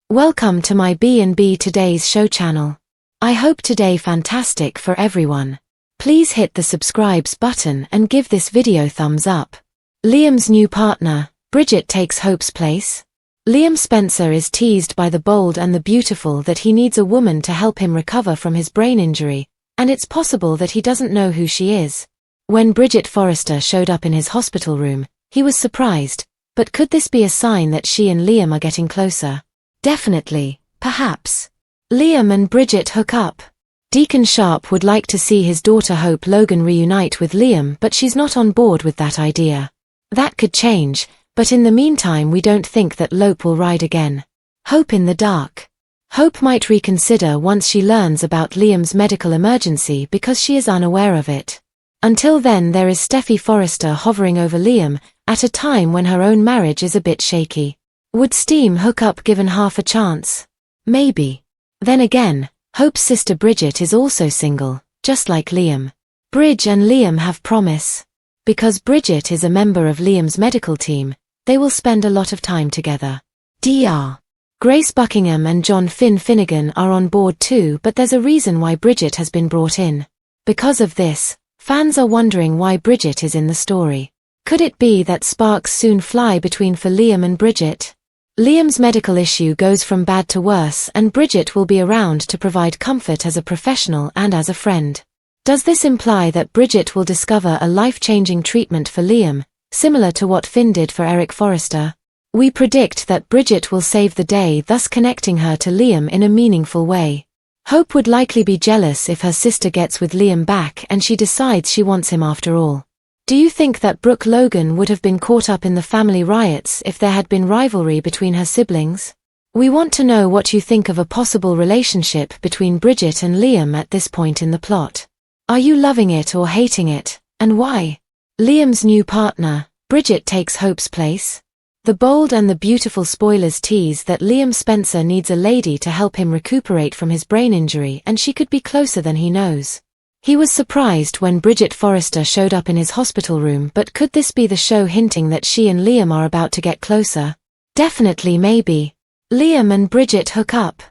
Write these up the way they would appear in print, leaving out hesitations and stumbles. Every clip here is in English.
Welcome to my B&B Today's Show channel. I hope today fantastic for everyone. Please hit the subscribe button and give this video thumbs up. Liam's new partner, Bridget, takes Hope's place. Liam Spencer is teased by the bold and the beautiful that he needs a woman to help him recover from his brain injury, and it's possible that he doesn't know who she is. When Bridget Forrester showed up in his hospital room, he was surprised, but could this be a sign that she and Liam are getting closer? Definitely, perhaps. Liam and Bridget hook up. Deacon Sharp would like to see his daughter Hope Logan reunite with Liam, but she's not on board with that idea. That could change, but in the meantime we don't think that Lope will ride again. Hope in the dark. Hope might reconsider once she learns about Liam's medical emergency because she is unaware of it. Until then there is Steffi Forrester hovering over Liam, at a time when her own marriage is a bit shaky. Would Steam hook up given half a chance? Maybe. Then again, Hope's sister Bridget is also single, just like Liam. Bridge and Liam have promise. Because Bridget is a member of Liam's medical team, they will spend a lot of time together. Dr. Grace Buckingham and John Finnegan are on board too, but there's a reason why Bridget has been brought in. Because of this, fans are wondering why Bridget is in the story. Could it be that sparks soon fly between for Liam and Bridget? Liam's medical issue goes from bad to worse, and Bridget will be around to provide comfort as a professional and as a friend. Does this imply that Bridget will discover a life-changing treatment for Liam, similar to what Finn did for Eric Forrester? We predict that Bridget will save the day, thus connecting her to Liam in a meaningful way. Hope would likely be jealous if her sister gets with Liam back and she decides she wants him after all. Do you think that Brooke Logan would have been caught up in the family riots if there had been rivalry between her siblings? We want to know what you think of a possible relationship between Bridget and Liam at this point in the plot. Are you loving it or hating it, and why? Liam's new partner, Bridget, takes Hope's place. The bold and the beautiful spoilers tease that Liam Spencer needs a lady to help him recuperate from his brain injury, and she could be closer than he knows. He was surprised when Bridget Forrester showed up in his hospital room, but could this be the show hinting that she and Liam are about to get closer? Definitely, maybe. Liam and Bridget hook up.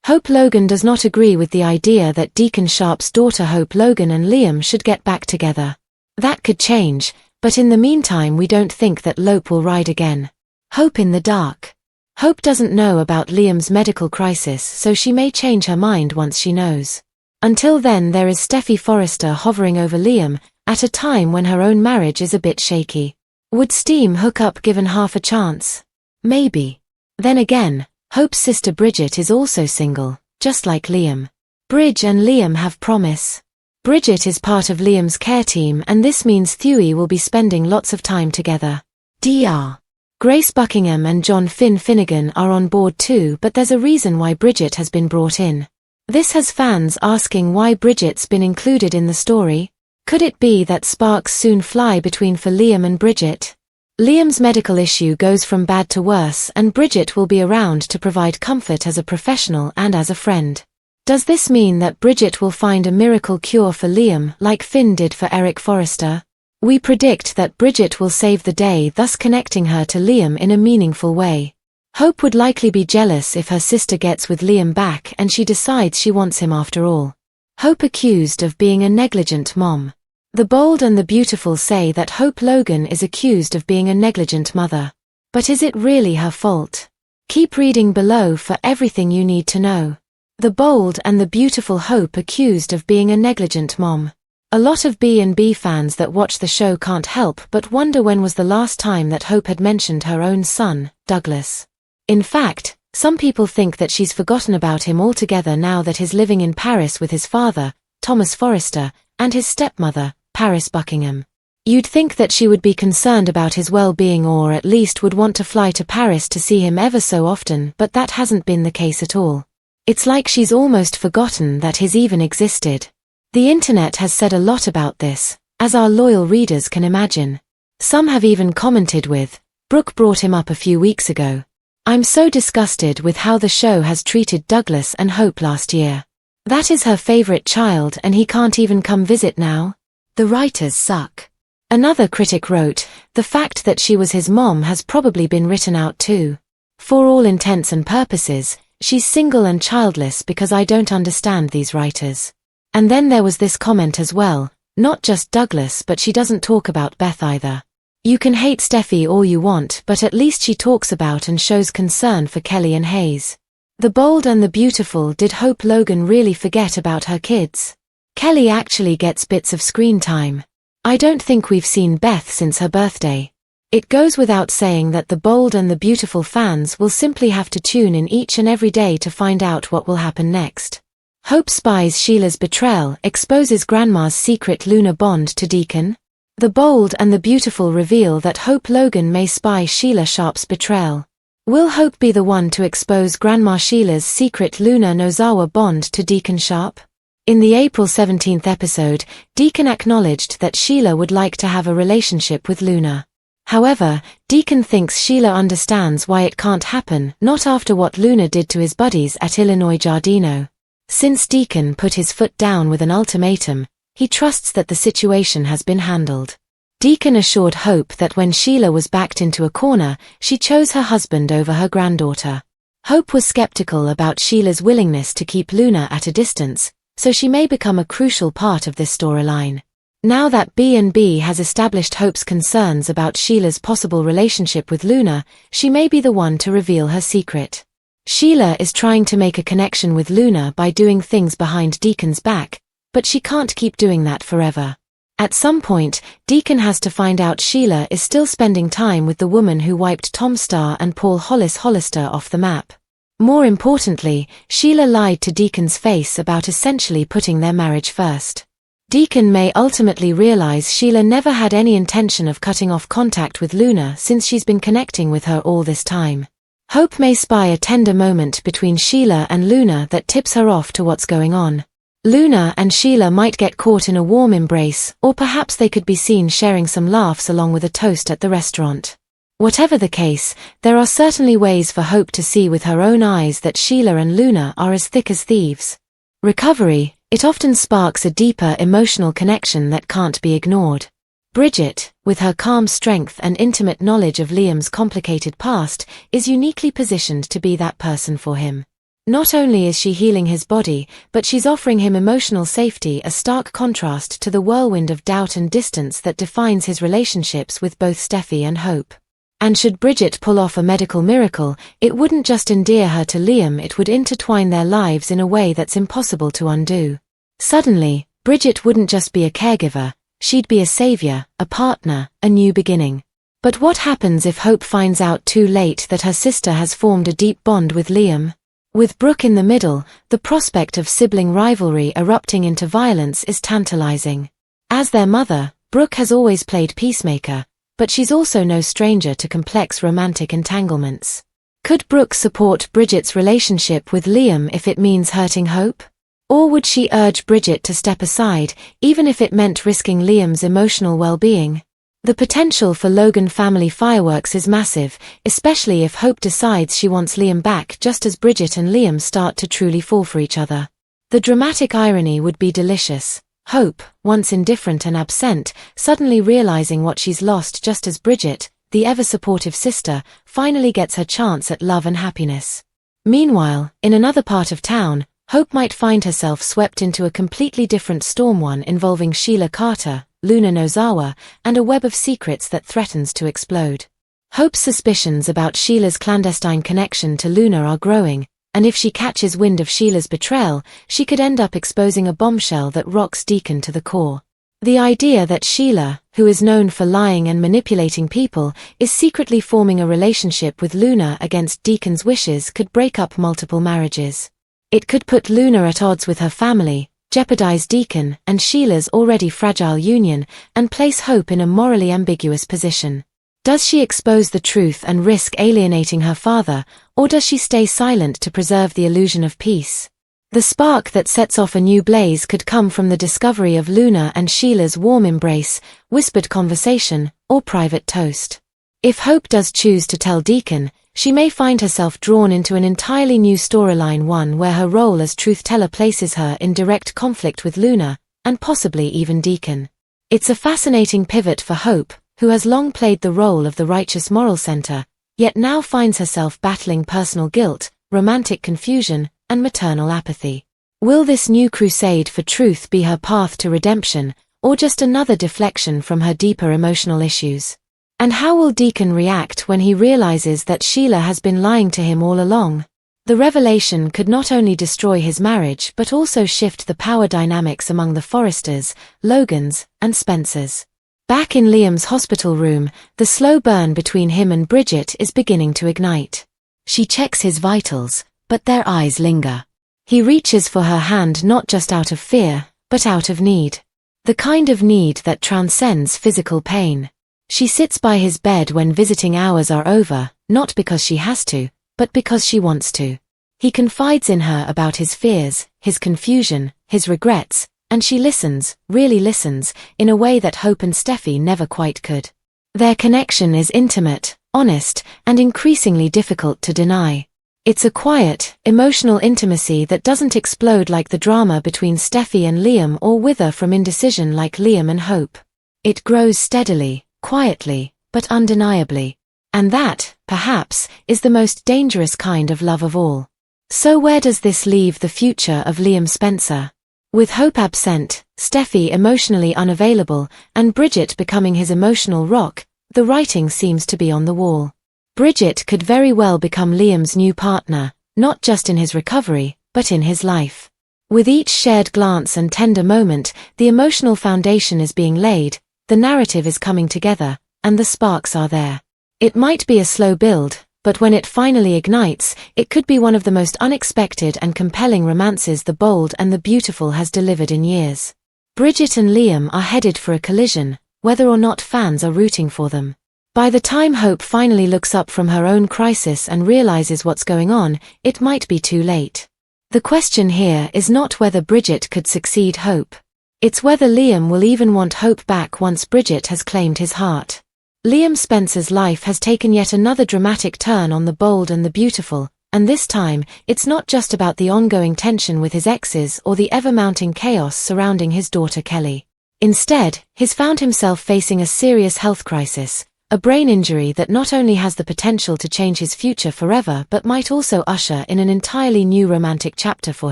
Hope Logan does not agree with the idea that Deacon Sharp's daughter Hope Logan and Liam should get back together. That could change, but in the meantime we don't think that Lope will ride again. Hope in the dark. Hope doesn't know about Liam's medical crisis, so she may change her mind once she knows. Until then there is Steffi Forrester hovering over Liam, at a time when her own marriage is a bit shaky. Would Steam hook up given half a chance? Maybe. Then again, Hope's sister Bridget is also single, just like Liam. Bridge and Liam have promise. Bridget is part of Liam's care team, and this means Thuy will be spending lots of time together. Dr. Grace Buckingham and John Finnegan are on board too, but there's a reason why Bridget has been brought in. This has fans asking why Bridget's been included in the story. Could it be that sparks soon fly between for Liam and Bridget? Liam's medical issue goes from bad to worse, and Bridget will be around to provide comfort as a professional and as a friend. Does this mean that Bridget will find a miracle cure for Liam like Finn did for Eric Forrester? We predict that Bridget will save the day, thus connecting her to Liam in a meaningful way. Hope would likely be jealous if her sister gets with Liam back and she decides she wants him after all. Hope accused of being a negligent mom. The bold and the beautiful say that Hope Logan is accused of being a negligent mother. But is it really her fault? Keep reading below for everything you need to know. The bold and the beautiful Hope accused of being a negligent mom. A lot of B&B fans that watch the show can't help but wonder when was the last time that Hope had mentioned her own son, Douglas. In fact, some people think that she's forgotten about him altogether now that he's living in Paris with his father, Thomas Forrester, and his stepmother, Paris Buckingham. You'd think that she would be concerned about his well-being, or at least would want to fly to Paris to see him ever so often, but that hasn't been the case at all. It's like she's almost forgotten that he's even existed. The internet has said a lot about this, as our loyal readers can imagine. Some have even commented with, "Brooke brought him up a few weeks ago. I'm so disgusted with how the show has treated Douglas and Hope last year. That is her favorite child and he can't even come visit now. The writers suck." Another critic wrote, "The fact that she was his mom has probably been written out too. For all intents and purposes, She's single and childless because I don't understand these writers. And then there was this comment as well, not just Douglas, but she doesn't talk about Beth either. You can hate Steffi all you want, but at least she talks about and shows concern for Kelly and Hayes. The bold and the beautiful. Did Hope Logan really forget about her kids? Kelly actually gets bits of screen time. I don't think we've seen Beth since her birthday. It goes without saying that the bold and the beautiful fans will simply have to tune in each and every day to find out what will happen next. Hope spies Sheila's betrayal, exposes Grandma's secret Luna bond to Deacon. The bold and the beautiful reveal that Hope Logan may spy Sheila Sharp's betrayal. Will Hope be the one to expose Grandma Sheila's secret Luna Nozawa bond to Deacon Sharp? In the April 17th episode, Deacon acknowledged that Sheila would like to have a relationship with Luna. However, Deacon thinks Sheila understands why it can't happen, not after what Luna did to his buddies at Illinois Giardino. Since Deacon put his foot down with an ultimatum, he trusts that the situation has been handled. Deacon assured Hope that when Sheila was backed into a corner, she chose her husband over her granddaughter. Hope was skeptical about Sheila's willingness to keep Luna at a distance, so she may become a crucial part of this storyline. Now that B&B has established Hope's concerns about Sheila's possible relationship with Luna, she may be the one to reveal her secret. Sheila is trying to make a connection with Luna by doing things behind Deacon's back, but she can't keep doing that forever. At some point, Deacon has to find out Sheila is still spending time with the woman who wiped Tom Starr and Paul Hollister off the map. More importantly, Sheila lied to Deacon's face about essentially putting their marriage first. Deacon may ultimately realize Sheila never had any intention of cutting off contact with Luna since she's been connecting with her all this time. Hope may spy a tender moment between Sheila and Luna that tips her off to what's going on. Luna and Sheila might get caught in a warm embrace, or perhaps they could be seen sharing some laughs along with a toast at the restaurant. Whatever the case, there are certainly ways for Hope to see with her own eyes that Sheila and Luna are as thick as thieves. Recovery, it often sparks a deeper emotional connection that can't be ignored. Bridget, with her calm strength and intimate knowledge of Liam's complicated past, is uniquely positioned to be that person for him. Not only is she healing his body, but she's offering him emotional safety, a stark contrast to the whirlwind of doubt and distance that defines his relationships with both Steffi and Hope. And should Bridget pull off a medical miracle, it wouldn't just endear her to Liam, it would intertwine their lives in a way that's impossible to undo. Suddenly, Bridget wouldn't just be a caregiver, she'd be a savior, a partner, a new beginning. But what happens if Hope finds out too late that her sister has formed a deep bond with Liam? With Brooke in the middle, the prospect of sibling rivalry erupting into violence is tantalizing. As their mother, Brooke has always played peacemaker, but she's also no stranger to complex romantic entanglements. Could Brooke support Bridget's relationship with Liam if it means hurting Hope? Or would she urge Bridget to step aside, even if it meant risking Liam's emotional well-being? The potential for Logan family fireworks is massive, especially if Hope decides she wants Liam back just as Bridget and Liam start to truly fall for each other. The dramatic irony would be delicious. Hope, once indifferent and absent, suddenly realizing what she's lost just as Bridget, the ever-supportive sister, finally gets her chance at love and happiness. Meanwhile, in another part of town, Hope might find herself swept into a completely different storm, one involving Sheila Carter, Luna Nozawa, and a web of secrets that threatens to explode. Hope's suspicions about Sheila's clandestine connection to Luna are growing, and if she catches wind of Sheila's betrayal, she could end up exposing a bombshell that rocks Deacon to the core. The idea that Sheila, who is known for lying and manipulating people, is secretly forming a relationship with Luna against Deacon's wishes could break up multiple marriages. It could put Luna at odds with her family, jeopardize Deacon and Sheila's already fragile union, and place Hope in a morally ambiguous position. Does she expose the truth and risk alienating her father, or does she stay silent to preserve the illusion of peace? The spark that sets off a new blaze could come from the discovery of Luna and Sheila's warm embrace, whispered conversation, or private toast. If Hope does choose to tell Deacon, she may find herself drawn into an entirely new storyline, one where her role as truth-teller places her in direct conflict with Luna, and possibly even Deacon. It's a fascinating pivot for Hope, who has long played the role of the righteous moral center, yet now finds herself battling personal guilt, romantic confusion, and maternal apathy. Will this new crusade for truth be her path to redemption, or just another deflection from her deeper emotional issues? And how will Deacon react when he realizes that Sheila has been lying to him all along? The revelation could not only destroy his marriage but also shift the power dynamics among the Forresters, Logans, and Spencers. Back in Liam's hospital room, the slow burn between him and Bridget is beginning to ignite. She checks his vitals, but their eyes linger. He reaches for her hand not just out of fear, but out of need. The kind of need that transcends physical pain. She sits by his bed when visiting hours are over, not because she has to, but because she wants to. He confides in her about his fears, his confusion, his regrets, and she listens, really listens, in a way that Hope and Steffi never quite could. Their connection is intimate, honest, and increasingly difficult to deny. It's a quiet, emotional intimacy that doesn't explode like the drama between Steffi and Liam or wither from indecision like Liam and Hope. It grows steadily, quietly, but undeniably. And that, perhaps, is the most dangerous kind of love of all. So where does this leave the future of Liam Spencer? With Hope absent, Steffi emotionally unavailable, and Bridget becoming his emotional rock, the writing seems to be on the wall. Bridget could very well become Liam's new partner, not just in his recovery, but in his life. With each shared glance and tender moment, the emotional foundation is being laid, the narrative is coming together, and the sparks are there. It might be a slow build, but when it finally ignites, it could be one of the most unexpected and compelling romances The Bold and the Beautiful has delivered in years. Bridget and Liam are headed for a collision, whether or not fans are rooting for them. By the time Hope finally looks up from her own crisis and realizes what's going on, it might be too late. The question here is not whether Bridget could succeed Hope. It's whether Liam will even want Hope back once Bridget has claimed his heart. Liam Spencer's life has taken yet another dramatic turn on The Bold and the Beautiful, and this time, it's not just about the ongoing tension with his exes or the ever-mounting chaos surrounding his daughter Kelly. Instead, he's found himself facing a serious health crisis, a brain injury that not only has the potential to change his future forever but might also usher in an entirely new romantic chapter for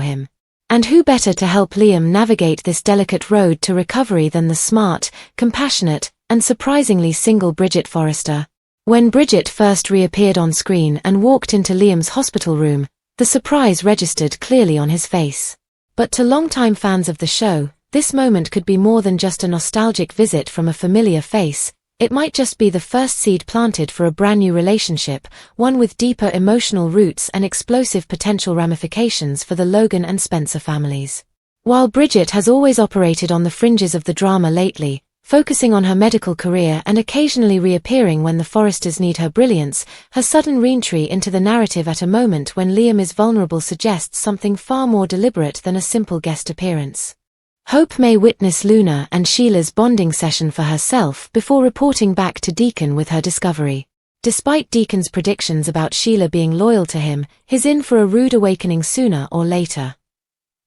him. And who better to help Liam navigate this delicate road to recovery than the smart, compassionate, and surprisingly single Bridget Forrester? When Bridget first reappeared on screen and walked into Liam's hospital room, the surprise registered clearly on his face. But to longtime fans of the show, this moment could be more than just a nostalgic visit from a familiar face. It might just be the first seed planted for a brand new relationship, one with deeper emotional roots and explosive potential ramifications for the Logan and Spencer families. While Bridget has always operated on the fringes of the drama lately, focusing on her medical career and occasionally reappearing when the Forresters need her brilliance, her sudden re-entry into the narrative at a moment when Liam is vulnerable suggests something far more deliberate than a simple guest appearance. Hope may witness Luna and Sheila's bonding session for herself before reporting back to Deacon with her discovery. Despite Deacon's predictions about Sheila being loyal to him, he's in for a rude awakening sooner or later.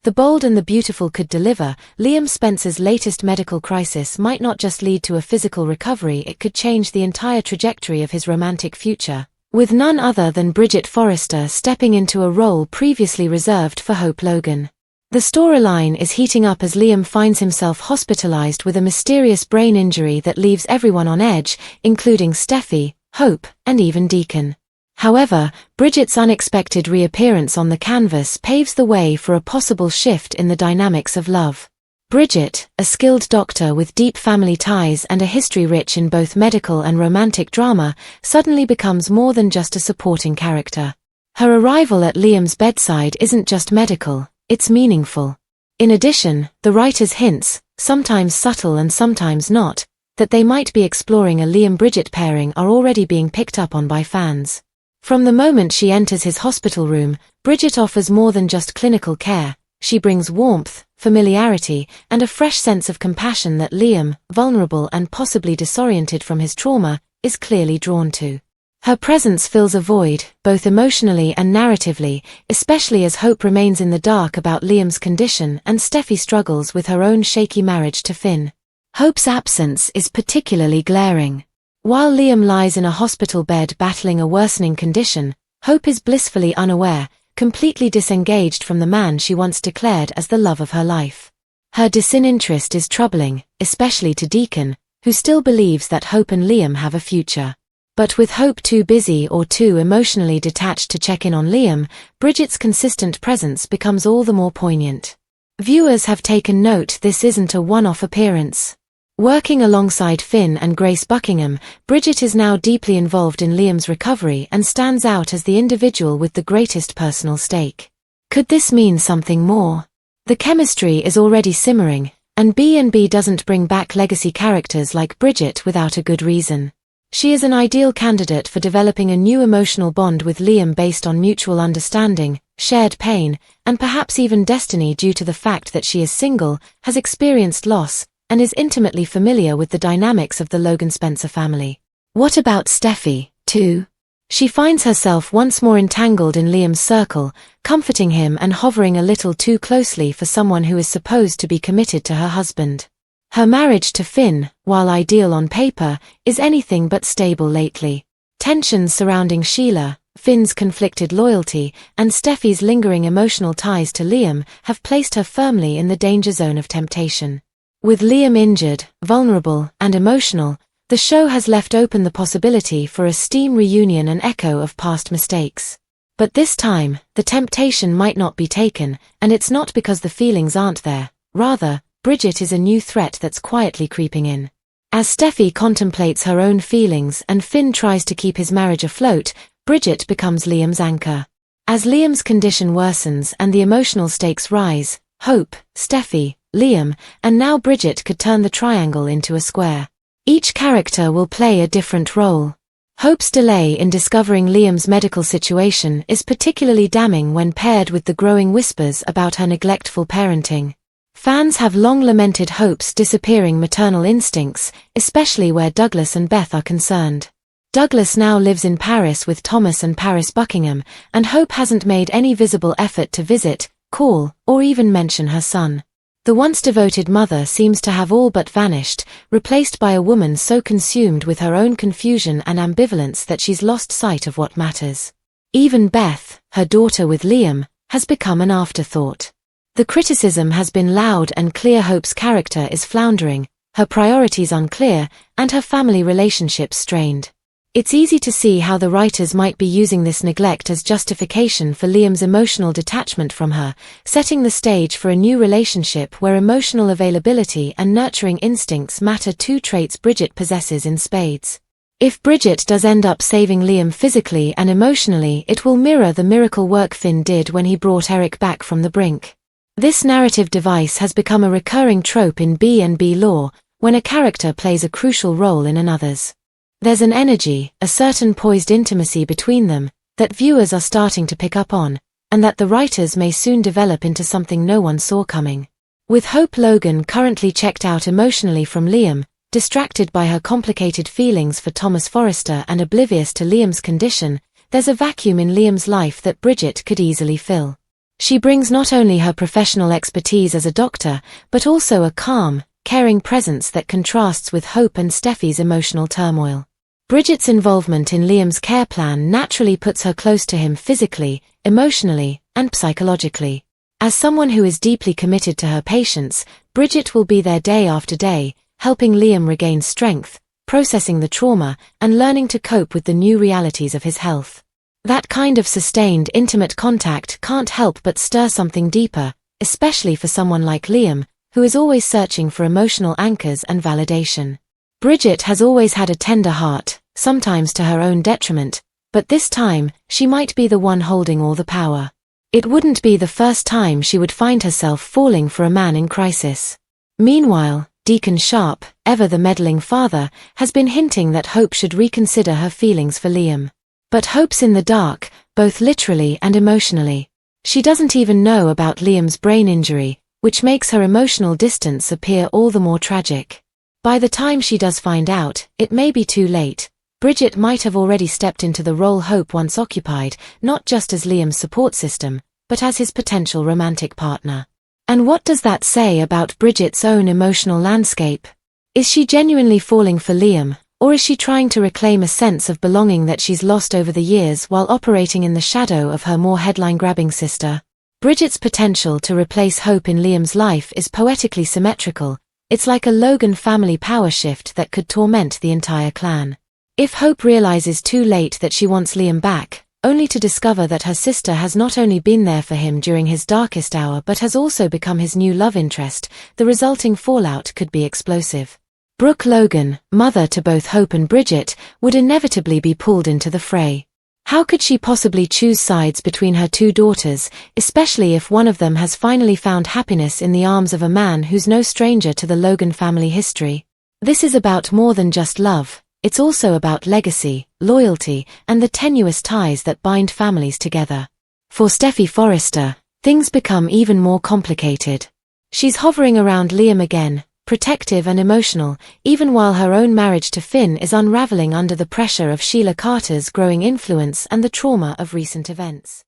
The Bold and the Beautiful could deliver. Liam Spencer's latest medical crisis might not just lead to a physical recovery, it could change the entire trajectory of his romantic future, with none other than Bridget Forrester stepping into a role previously reserved for Hope Logan. The storyline is heating up as Liam finds himself hospitalized with a mysterious brain injury that leaves everyone on edge, including Steffi, Hope, and even Deacon. However, Bridget's unexpected reappearance on the canvas paves the way for a possible shift in the dynamics of love. Bridget, a skilled doctor with deep family ties and a history rich in both medical and romantic drama, suddenly becomes more than just a supporting character. Her arrival at Liam's bedside isn't just medical. It's meaningful. In addition, the writer's hints, sometimes subtle and sometimes not, that they might be exploring a Liam-Bridget pairing are already being picked up on by fans. From the moment she enters his hospital room, Bridget offers more than just clinical care. She brings warmth, familiarity, and a fresh sense of compassion that Liam, vulnerable and possibly disoriented from his trauma, is clearly drawn to. Her presence fills a void, both emotionally and narratively, especially as Hope remains in the dark about Liam's condition and Steffi struggles with her own shaky marriage to Finn. Hope's absence is particularly glaring. While Liam lies in a hospital bed battling a worsening condition, Hope is blissfully unaware, completely disengaged from the man she once declared as the love of her life. Her disinterest is troubling, especially to Deacon, who still believes that Hope and Liam have a future. But with Hope too busy or too emotionally detached to check in on Liam, Bridget's consistent presence becomes all the more poignant. Viewers have taken note this isn't a one-off appearance. Working alongside Finn and Grace Buckingham, Bridget is now deeply involved in Liam's recovery and stands out as the individual with the greatest personal stake. Could this mean something more? The chemistry is already simmering, and B&B doesn't bring back legacy characters like Bridget without a good reason. She is an ideal candidate for developing a new emotional bond with Liam based on mutual understanding, shared pain, and perhaps even destiny due to the fact that she is single, has experienced loss, and is intimately familiar with the dynamics of the Logan Spencer family. What about Steffi, too? She finds herself once more entangled in Liam's circle, comforting him and hovering a little too closely for someone who is supposed to be committed to her husband. Her marriage to Finn, while ideal on paper, is anything but stable lately. Tensions surrounding Sheila, Finn's conflicted loyalty, and Steffi's lingering emotional ties to Liam have placed her firmly in the danger zone of temptation. With Liam injured, vulnerable, and emotional, the show has left open the possibility for a steam reunion and echo of past mistakes. But this time, the temptation might not be taken, and it's not because the feelings aren't there. Rather, Bridget is a new threat that's quietly creeping in. As Steffi contemplates her own feelings and Finn tries to keep his marriage afloat, Bridget becomes Liam's anchor. As Liam's condition worsens and the emotional stakes rise, Hope, Steffi, Liam, and now Bridget could turn the triangle into a square. Each character will play a different role. Hope's delay in discovering Liam's medical situation is particularly damning when paired with the growing whispers about her neglectful parenting. Fans have long lamented Hope's disappearing maternal instincts, especially where Douglas and Beth are concerned. Douglas now lives in Paris with Thomas and Paris Buckingham, and Hope hasn't made any visible effort to visit, call, or even mention her son. The once devoted mother seems to have all but vanished, replaced by a woman so consumed with her own confusion and ambivalence that she's lost sight of what matters. Even Beth, her daughter with Liam, has become an afterthought. The criticism has been loud and clear. Hope's character is floundering, her priorities unclear, and her family relationships strained. It's easy to see how the writers might be using this neglect as justification for Liam's emotional detachment from her, setting the stage for a new relationship where emotional availability and nurturing instincts matter, two traits Bridget possesses in spades. If Bridget does end up saving Liam physically and emotionally, it will mirror the miracle work Finn did when he brought Eric back from the brink. This narrative device has become a recurring trope in B&B lore, when a character plays a crucial role in another's. There's an energy, a certain poised intimacy between them, that viewers are starting to pick up on, and that the writers may soon develop into something no one saw coming. With Hope Logan currently checked out emotionally from Liam, distracted by her complicated feelings for Thomas Forrester and oblivious to Liam's condition, there's a vacuum in Liam's life that Bridget could easily fill. She brings not only her professional expertise as a doctor, but also a calm, caring presence that contrasts with Hope and Steffi's emotional turmoil. Bridget's involvement in Liam's care plan naturally puts her close to him physically, emotionally, and psychologically. As someone who is deeply committed to her patients, Bridget will be there day after day, helping Liam regain strength, processing the trauma, and learning to cope with the new realities of his health. That kind of sustained, intimate contact can't help but stir something deeper, especially for someone like Liam, who is always searching for emotional anchors and validation. Bridget has always had a tender heart, sometimes to her own detriment, but this time, she might be the one holding all the power. It wouldn't be the first time she would find herself falling for a man in crisis. Meanwhile, Deacon Sharp, ever the meddling father, has been hinting that Hope should reconsider her feelings for Liam. But Hope's in the dark, both literally and emotionally. She doesn't even know about Liam's brain injury, which makes her emotional distance appear all the more tragic. By the time she does find out, it may be too late. Bridget might have already stepped into the role Hope once occupied, not just as Liam's support system, but as his potential romantic partner. And what does that say about Bridget's own emotional landscape? Is she genuinely falling for Liam, Or is she trying to reclaim a sense of belonging that she's lost over the years while operating in the shadow of her more headline-grabbing sister? Bridget's potential to replace Hope in Liam's life is poetically symmetrical. It's like a Logan family power shift that could torment the entire clan. If Hope realizes too late that she wants Liam back, only to discover that her sister has not only been there for him during his darkest hour but has also become his new love interest, the resulting fallout could be explosive. Brooke Logan, mother to both Hope and Bridget, would inevitably be pulled into the fray. How could she possibly choose sides between her two daughters, especially if one of them has finally found happiness in the arms of a man who's no stranger to the Logan family history? This is about more than just love. It's also about legacy, loyalty, and the tenuous ties that bind families together. For Steffi Forrester, things become even more complicated. She's hovering around Liam again, protective and emotional, even while her own marriage to Finn is unraveling under the pressure of Sheila Carter's growing influence and the trauma of recent events.